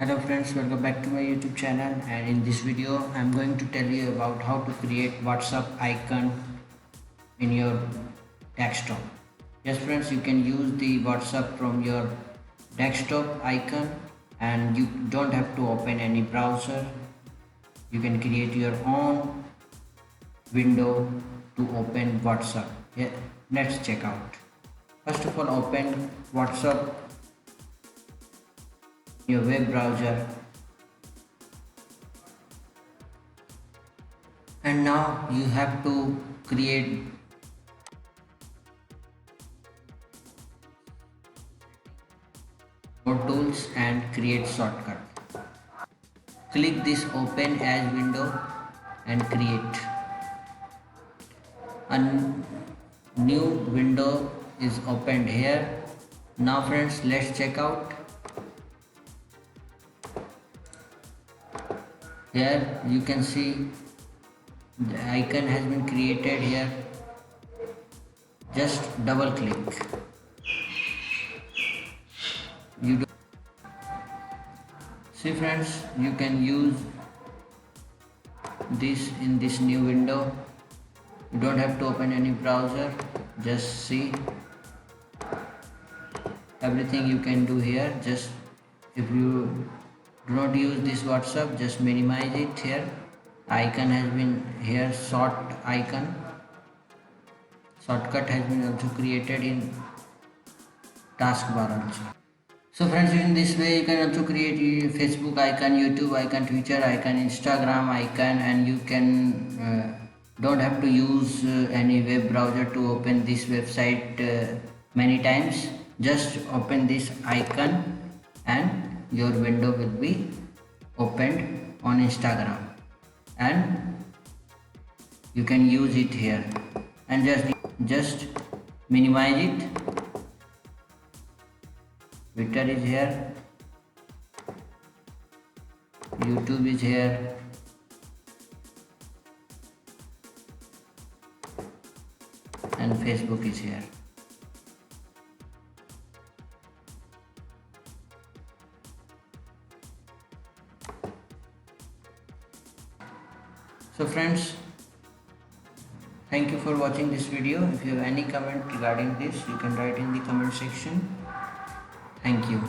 Hello friends, welcome back to my YouTube channel, and in this video I'm going to tell you about how to create WhatsApp icon in your desktop. Yes friends, you can use the WhatsApp from your desktop icon and you don't have to open any browser. You can create your own window to open WhatsApp. Yeah, let's check out. First of all, open WhatsApp in your web browser, and now you have to create more tools and create shortcut. Click this open as window and create a new window is opened here. Now friends, let's check out. Here you can see the icon has been created here. Just double click. You do see friends, you can use this in this new window. You don't have to open any browser. Just see everything you can do here. Just if you do not use this WhatsApp, just minimize it here. Icon has been here, short icon. Shortcut has been also created in taskbar also. So friends, in this way you can also create Facebook icon, YouTube icon, Twitter icon, Instagram icon, and you can don't have to use any web browser to open this website many times. Just open this icon and your window will be opened on Instagram, and you can use it here. And just minimize it. Twitter is here, YouTube is here, and Facebook is here. So friends, thank you for watching this video. If you have any comment regarding this, you can write in the comment section. Thank you.